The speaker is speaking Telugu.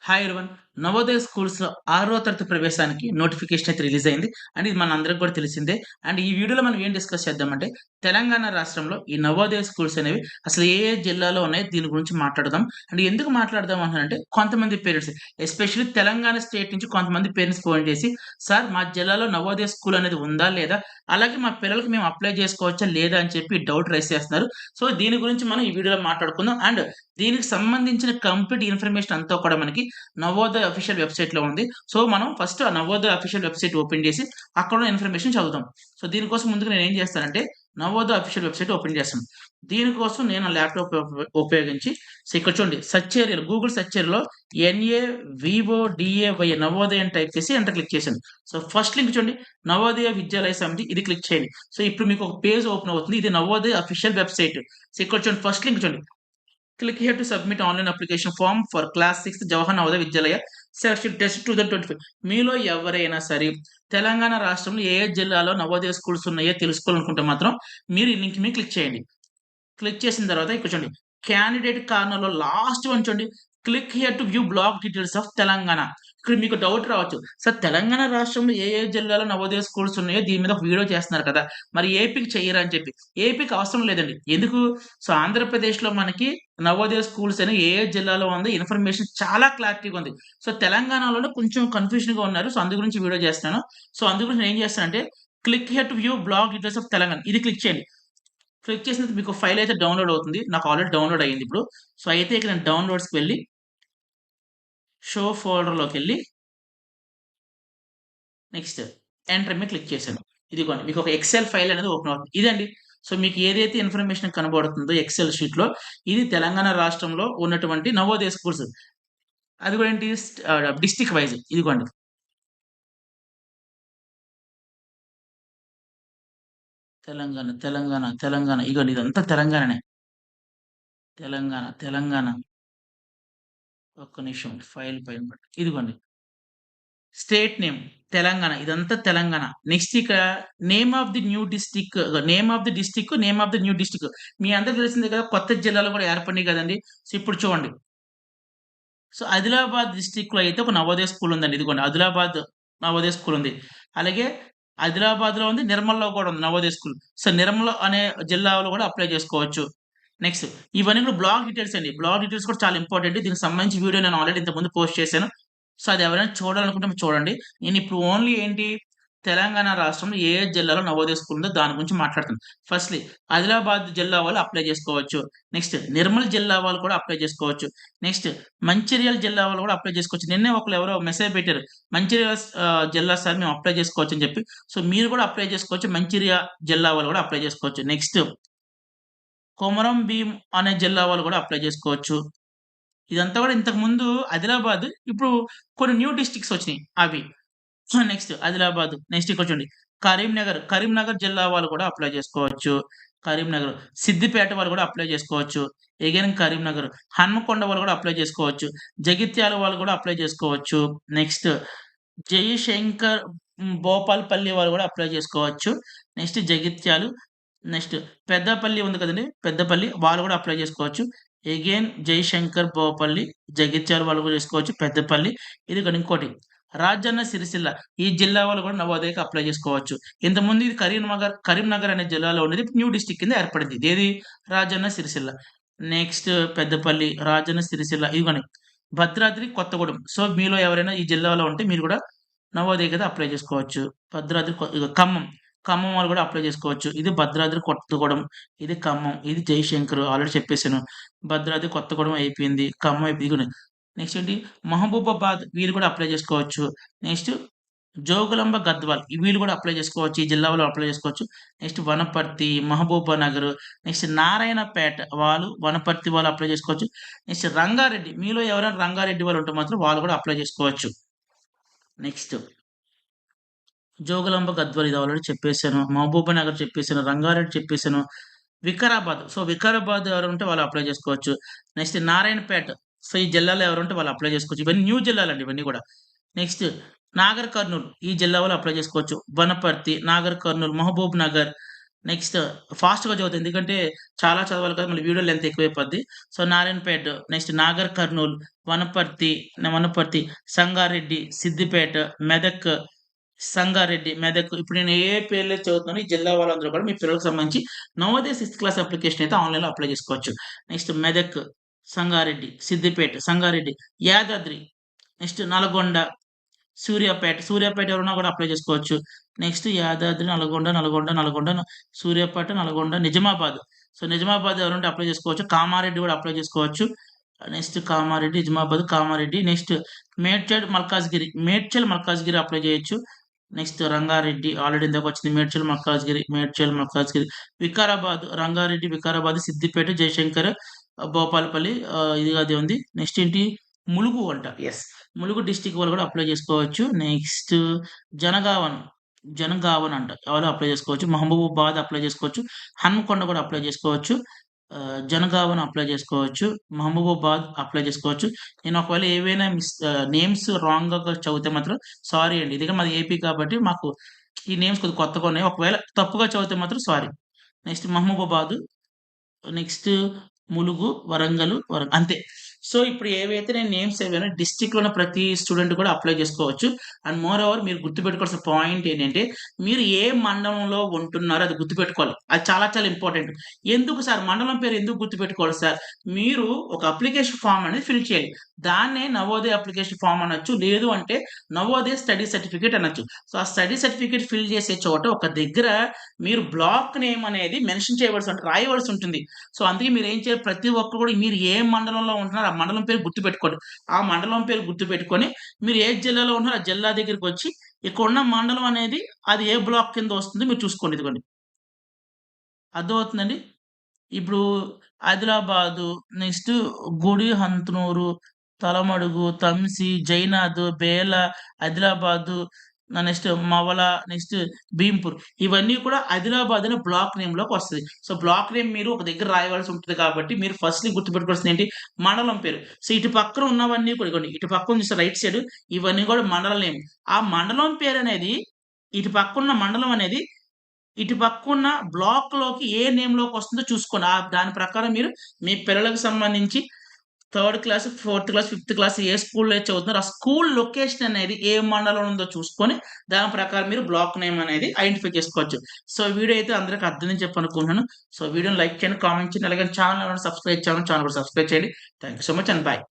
Hi everyone. నవోదయ స్కూల్స్‌లో 6వ తరగతి ప్రవేశానికి నోటిఫికేషన్ అయితే రిలీజ్ అయింది. అండ్ ఇది మనందరికి కూడా తెలిసిందే. అండ్ ఈ వీడియోలో మనం ఏం డిస్కస్ చేద్దామంటే, తెలంగాణ రాష్ట్రంలో ఈ నవోదయ స్కూల్స్ అనేవి అసలు ఏ ఏ జిల్లాలో ఉన్నాయి దీని గురించి మాట్లాడదాం. అండ్ ఎందుకు మాట్లాడదాం అంటున్నానంటే, కొంతమంది పేరెంట్స్ ఎస్పెషల్లీ తెలంగాణ స్టేట్ నుంచి కొంతమంది పేరెంట్స్ ఫోన్ చేసి, "సార్ మా జిల్లాలో నవోదయ స్కూల్ అనేది ఉందా? లేదా? అలాగే మా పిల్లలకి మేము అప్లై చేసుకోవచ్చా? లేదా?" అని చెప్పి డౌట్ రైజ్ చేస్తున్నారు. సో దీని గురించి మనం ఈ వీడియోలో మాట్లాడుకుందాం. అండ్ దీనికి సంబంధించిన కంప్లీట్ ఇన్ఫర్మేషన్ అంతా కూడా మనకి నవోదయ అఫీషియల్ వెబ్‌సైట్‌లో ఉంది. సో, మనం ఫస్ట్ ఆ నవోదయ అఫీషియల్ వెబ్‌సైట్ ఓపెన్ చేసి అక్కడున్న ఇన్ఫర్మేషన్ చదువుదాం. సో, దీనికోసం ముందుగా నేనేం చేస్తానంటే నవోదయ అఫీషియల్ వెబ్‌సైట్ ఓపెన్ చేస్తాను. దీనికోసం నేను ల్యాప్‌టాప్ ఉపయోగించి సో, ఇక్కడ చూడండి సెర్చ్ ఏరియాలో గూగుల్ సెర్చ్ ఏరియాలో NAVODAY నవోదయ అని టైప్ చేసి ఎంటర్ క్లిక్ చేశాను. సో, ఫస్ట్ లింక్ చూడండి నవోదయ విద్యాలయ సమితి ఇది క్లిక్ చేయండి. సో, ఇప్పుడు మీకు ఒక పేజ్ ఓపెన్ అవుతుంది. ఇది నవోదయ అఫీషియల్ వెబ్‌సైట్. సో, ఇక్కడ చూడండి ఫస్ట్ లింక్ చూడండి. Click here to submit online application form for class 6 Jawahar Navodaya Vidyalaya selection test 2025. మీలో ఎవరైనా సరే తెలంగాణ రాష్ట్రంలో ఏ ఏ జిల్లాలో నవోదయ స్కూల్స్ ఉన్నాయో తెలుసుకోవాలనుకుంటే మాత్రం మీరు ఈ లింక్ మీద క్లిక్ చేయండి. క్లిక్ చేసిన తర్వాత ఇక్కడ చూడండి. క్యాండిడేట్ కార్నర్‌లో లాస్ట్ వన్ చూడండి. Click here to view block details of Telangana. ఇక్కడ మీకు డౌట్ రావచ్చు. సార్ తెలంగాణ రాష్ట్రంలో ఏ ఏ జిల్లాలో నవోదయ స్కూల్స్ ఉన్నాయో దీని మీద ఒక వీడియో చేస్తున్నారు కదా! మరి ఏపీకి చెయ్యరా అని చెప్పి. ఏపీకి అవసరం లేదండి. ఎందుకు? సో, ఆంధ్రప్రదేశ్‌లో మనకి నవోదయ స్కూల్స్ అని ఏ ఏ జిల్లాలో ఉంది ఇన్ఫర్మేషన్ చాలా క్లారిటీగా ఉంది. సో, తెలంగాణలోనే కొంచెం కన్‌ఫ్యూషన్‌గా ఉన్నారు. సో, అందు గురించి వీడియో చేస్తున్నాను. సో, అందు గురించి నేనేం చేస్తానంటే click here to view block details of Telangana ఇది క్లిక్ చేయండి. క్లిక్ చేసిన తర్వాత మీకు ఫైల్ అయితే డౌన్‌లోడ్ అవుతుంది. నాకు ఆల్రెడీ డౌన్‌లోడ్ అయింది ఇప్పుడు. సో, అయితే ఇక నేను డౌన్‌లోడ్స్‌కి వెళ్లి షో ఫోల్డర్‌లోకెళ్ళి నెక్స్ట్ ఎంటర్ మీద క్లిక్ చేశాను. ఇదిగోండి మీకు ఒక ఎక్సెల్ ఫైల్ అనేది ఓపెన్ అవుతుంది. ఇదండి. సో, మీకు ఏదైతే ఇన్ఫర్మేషన్ కనబడుతుందో ఎక్సెల్ షీట్‌లో ఇది తెలంగాణ రాష్ట్రంలో ఉన్నటువంటి నవోదయ స్కూల్స్. అది కూడా ఏంటి డిస్ట్రిక్ట్ వైస్ ఇదిగోండి. తెలంగాణ ఇగోండి ఇదంతా తెలంగాణనే. తెలంగాణ. ఒక్క నిమిషం ఫైల్ పైన ఇదిగోండి. State name Telangana. ఇదంతా తెలంగాణ. నెక్స్ట్ ఇక name of the new district name of the new district. మీ అందరికి తెలిసిందే కదా! కొత్త జిల్లాలు కూడా ఏర్పడినాయి కదండీ! సో, ఇప్పుడు చూడండి. సో, ఆదిలాబాద్ డిస్ట్రిక్ట్‌లో అయితే ఒక నవోదయ స్కూల్ ఉందండి. ఇదిగోండి ఆదిలాబాద్ నవోదయ స్కూల్ ఉంది. అలాగే ఆదిలాబాద్‌లో ఉంది. నిర్మల్‌లో కూడా ఉంది నవోదయ స్కూల్. సో, నిర్మల్ అనే జిల్లాలో కూడా అప్లై చేసుకోవచ్చు. నెక్స్ట్ ఇవన్నీ కూడా బ్లాక్ డీటెయిల్స్ అండి. బ్లాక్ డీటెయిల్స్ కూడా చాలా ఇంపార్టెంట్. దీనికి సంబంధించి వీడియో నేను ఆల్రెడీ ఇంతకుముందు పోస్ట్ చేశాను. సో, అది ఎవరైనా చూడాలనుకుంటే మీరు చూడండి. నేనిప్పుడు ఓన్లీ ఏంటి తెలంగాణ రాష్ట్రంలో ఏ ఏ జిల్లాలో నవోదయ స్కూల్ ఉందో దాని గురించి మాట్లాడుతున్నాను. ఫస్ట్‌లీ ఆదిలాబాద్ జిల్లా వాళ్ళు అప్లై చేసుకోవచ్చు. నెక్స్ట్ నిర్మల్ జిల్లా వాళ్ళు కూడా అప్లై చేసుకోవచ్చు. నెక్స్ట్ మంచిర్యాల జిల్లా వాళ్ళు కూడా అప్లై చేసుకోవచ్చు. నిన్నే ఒకళ్ళు ఎవరో మెసేజ్ పెట్టారు. మంచిర్యాల జిల్లా సార్ మేము అప్లై చేసుకోవచ్చు అని చెప్పి. సో, మీరు కూడా అప్లై చేసుకోవచ్చు. మంచిర్యాల జిల్లా వాళ్ళు కూడా అప్లై చేసుకోవచ్చు. నెక్స్ట్ కొమరం భీం అనే జిల్లా వాళ్ళు కూడా అప్లై చేసుకోవచ్చు. ఇదంతా కూడా ఇంతకుముందు ఆదిలాబాద్. ఇప్పుడు కొన్ని న్యూ డిస్ట్రిక్ట్స్ వచ్చినియి అవి. నెక్స్ట్ ఆదిలాబాద్. నెక్స్ట్ ఇక్కడ చూడండి కరీంనగర్ జిల్లా వాళ్ళు కూడా అప్లై చేసుకోవచ్చు. కరీంనగర్. సిద్దిపేట వాళ్ళు కూడా అప్లై చేసుకోవచ్చు. అగైన్ కరీంనగర్. హన్మకొండ వాళ్ళు కూడా అప్లై చేసుకోవచ్చు. జగిత్యాల వాళ్ళు కూడా అప్లై చేసుకోవచ్చు. నెక్స్ట్ జయశంకర్ భోపాల్పల్లి వాళ్ళు కూడా అప్లై చేసుకోవచ్చు. నెక్స్ట్ జగిత్యాలు. నెక్స్ట్ పెద్దపల్లి ఉంది కదండీ! పెద్దపల్లి వాళ్ళు కూడా అప్లై చేసుకోవచ్చు. అగైన్ జయశంకర్ భోపల్లి, జగిత్యాల వాళ్ళు కూడా చేసుకోవచ్చు. పెద్దపల్లి ఇదిగోండి ఇంకోటి రాజన్న సిరిసిల్ల ఈ జిల్లా వాళ్ళు కూడా నవోదయకి అప్లై చేసుకోవచ్చు. ఇంతకుముందు ఇది కరీంనగర్ అనే జిల్లాలో ఉండేది. ఇప్పుడు న్యూ డిస్ట్రిక్ట్ కింద ఏర్పడింది. ఇదేది రాజన్న సిరిసిల్ల. నెక్స్ట్ పెద్దపల్లి, రాజన్న సిరిసిల్ల ఇదిగోండి భద్రాద్రి, కొత్తగూడెం. సో, మీలో ఎవరైనా ఈ జిల్లాలో ఉంటే మీరు కూడా నవోదయ కింద అప్లై చేసుకోవచ్చు. భద్రాద్రి ఇగో ఖమ్మం వాళ్ళు కూడా అప్లై చేసుకోవచ్చు. ఇది భద్రాద్రి, కొత్తగూడెం, ఇది ఖమ్మం, ఇది జయశంకర్ ఆల్రెడీ చెప్పేసాను. భద్రాద్రి, కొత్తగూడెం అయిపోయింది. ఖమ్మం ఇదిగోండి. నెక్స్ట్ ఏంటి మహబూబాబాద్ వీళ్ళు కూడా అప్లై చేసుకోవచ్చు. నెక్స్ట్ జోగులాంబ గద్వాల్ వీళ్ళు కూడా అప్లై చేసుకోవచ్చు. ఈ జిల్లా వాళ్ళు అప్లై చేసుకోవచ్చు. నెక్స్ట్ వనపర్తి, మహబూబానగర్, నెక్స్ట్ నారాయణపేట వాళ్ళు వనపర్తి వాళ్ళు అప్లై చేసుకోవచ్చు. నెక్స్ట్ రంగారెడ్డి మీలో ఎవరైనా రంగారెడ్డి వాళ్ళు ఉంటే మాత్రం వాళ్ళు కూడా అప్లై చేసుకోవచ్చు. నెక్స్ట్ జోగులాంబ గద్వాల్ ఇది ఆల్రెడీ చెప్పేసాను. మహబూబానగర్ చెప్పేసాను. రంగారెడ్డి చెప్పేసాను. వికారాబాద్. సో, వికారాబాద్ ఎవరుంటే వాళ్ళు అప్లై చేసుకోవచ్చు. నెక్స్ట్ నారాయణపేట. సో, ఈ జిల్లాలో ఎవరుంటే వాళ్ళు అప్లై చేసుకోవచ్చు. ఇవన్నీ న్యూ జిల్లాలండి ఇవన్నీ గూడా. నెక్స్ట్ నాగర్ కర్నూల్ ఈ జిల్లా వాళ్ళు అప్లై చేసుకోవచ్చు. Wanaparthy, Nagarkurnool, Mahabubnagar, next ఫాస్ట్‌గా చదువుతా. ఎందుకంటే చాలా చదవాలి కదా! మళ్ళీ వీడియో లెంత్ ఎక్కువైపోద్ది. So, Narayanpet, next Nagarkurnool, Wanaparthy, Sangareddy, Siddipet, Medak, Sangareddy, Medak. ఇప్పుడు నేను ఏ పేర్లైతే చదువుతున్నానో ఈ జిల్లా వాళ్ళందరూ కూడా మీ పిల్లలకు సంబంధించి నవోదయ సిక్స్త్ క్లాస్ అప్లికేషన్ అయితే ఆన్‌లైన్‌లో అప్లై చేసుకోవచ్చు. నెక్స్ట్ మెదక్, సంగారెడ్డి, సిద్దిపేట, సంగారెడ్డి, యాదాద్రి, నెక్స్ట్ నల్గొండ, సూర్యాపేట ఎవరున్నా కూడా అప్లై చేసుకోవచ్చు. నెక్స్ట్ యాదాద్రి, నల్గొండ, సూర్యాపేట, నల్గొండ, నిజామాబాద్. సో, నిజామాబాద్ ఎవరుంటే అప్లై చేసుకోవచ్చు. కామారెడ్డి కూడా అప్లై చేసుకోవచ్చు. Next Kamareddy, Nizamabad, Kamareddy. Next Medchal, Malkajgiri apply చేయొచ్చు. నెక్స్ట్ రంగారెడ్డి ఆల్రెడీ ఇందాకొచ్చింది. మేడ్చల్, మల్కాజ్గిరి. రంగారెడ్డి, వికారాబాద్, సిద్దిపేట, జయశంకర్, భూపాలపల్లి, ఇది అది ఉంది. నెక్స్ట్ ఏంటి ములుగు అంట. యెస్. ములుగు డిస్ట్రిక్ట్ వాళ్ళు కూడా అప్లై చేసుకోవచ్చు. నెక్స్ట్ జనగావన్, జనగావన్ అంట. ఎవరు అప్లై చేసుకోవచ్చు. మహబూబాబాద్ అప్లై చేసుకోవచ్చు. హన్మకొండ కూడా అప్లై చేసుకోవచ్చు. జనగావన్ అప్లై చేసుకోవచ్చు. మహబూబాబాద్ అప్లై చేసుకోవచ్చు. నేను ఒకవేళ ఏవైనా నేమ్స్ రాంగ్‌గా చదివితే మాత్రం సారీ అండి. ఎందుకంటే మాది ఏపీ కాబట్టి మాకు ఈ నేమ్స్ కొద్దిగా కొత్తగా ఉన్నాయి. ఒకవేళ తప్పుగా చదివితే మాత్రం sorry. Next Mahabubabad, next Mulugu, అంతే. సో, ఇప్పుడు ఏవైతే నేను నేమ్స్ చదివానో డిస్ట్రిక్ట్‌లో ఉన్న ప్రతి స్టూడెంట్ కూడా అప్లై చేసుకోవచ్చు. అండ్ మోర్ ఓవర్ మీరు గుర్తుపెట్టుకోవాల్సిన పాయింట్ ఏంటంటే, మీరు ఏ మండలంలో ఉంటున్నారో అది గుర్తుపెట్టుకోవాలి. అది చాలా చాలా ఇంపార్టెంట్. ఎందుకు సార్ మండలం పేరు ఎందుకు గుర్తుపెట్టుకోవాలి సార్? మీరు ఒక అప్లికేషన్ ఫార్మ్ అనేది ఫిల్ చేయాలి. దాన్నే నవోదయ అప్లికేషన్ ఫార్మ్ అనొచ్చు. లేదు అంటే నవోదయ స్టడీ సర్టిఫికేట్ అనొచ్చు. సో, ఆ స్టడీ సర్టిఫికేట్ ఫిల్ చేసే చోట ఒక దగ్గర మీరు బ్లాక్ నేమ్ అనేది మెన్షన్ చేయవలసి రాయవలసి ఉంటుంది. సో, అందుకే మీరేం చేయాలి ప్రతి ఒక్కరు కూడా మీరు ఏ మండలంలో ఉంటున్నారో ఆ మండలం పేరు గుర్తుపెట్టుకోండి. ఆ మండలం పేరు గుర్తుపెట్టుకొని మీరు ఏ జిల్లాలో ఉంటున్నారో ఆ జిల్లా దగ్గరికొచ్చి ఇక్కడున్న మండలం అనేది అది ఏ బ్లాక్ కింద వస్తుందో మీరు చూసుకోండి. ఇదిగోండి. అర్థమవుతుందండి? ఇప్పుడు ఆదిలాబాదు, నెక్స్ట్ గుడిహంతునూరు, తలమడుగు, తంసి, జైనాథ్, బేల, ఆదిలాబాదు, నెక్స్ట్ మవల, నెక్స్ట్ భీంపూర్. ఇవన్నీ కూడా ఆదిలాబాద్ అనే బ్లాక్ నేమ్‌లోకొస్తది. సో, బ్లాక్ నేమ్ మీరు ఒక దగ్గర రాయవలసి ఉంటది కాబట్టి మీరు ఫస్ట్‌లీ గుర్తుపెట్టుకోవాల్సింది ఏంటి? మండలం పేరు. సో, ఇటు పక్కన ఉన్నవన్నీ కూడా ఇగోండి. ఇటు పక్క ఉంది చూసారా రైట్ సైడ్ ఇవన్నీ కూడా మండల నేమ్. ఆ మండలం పేరనేది ఇటు పక్కన్న మండలం అనేది ఇటు పక్కున్న బ్లాక్‌లోకి ఏ నేమ్‌లోకొస్తుందో చూసుకోండి. దాని ప్రకారం మీరు మీ పిల్లలకు సంబంధించి third class, fourth class, fifth class ఏ స్కూల్‌లో అయితే చదువుతున్నారో ఆ స్కూల్ లొకేషన్ అనేది ఏ మండలంలో ఉందో చూసుకొని, దాని ప్రకారం మీరు బ్లాక్ నేమ్ అనేది ఐడెంటిఫై చేసుకోవచ్చు. సో, వీడియో అయితే అందరికి అర్థమైందని చెప్పి అనుకుంటున్నాను. సో, వీడియోని లైక్ చేయండి, కామెంట్ చేయండి. అలాగే ఛానెల్ ఎవరైనా సబ్స్క్రైబ్ చేయని ఛానెల్ కూడా సబ్స్క్రైబ్ చేయండి. Thank you so much and by.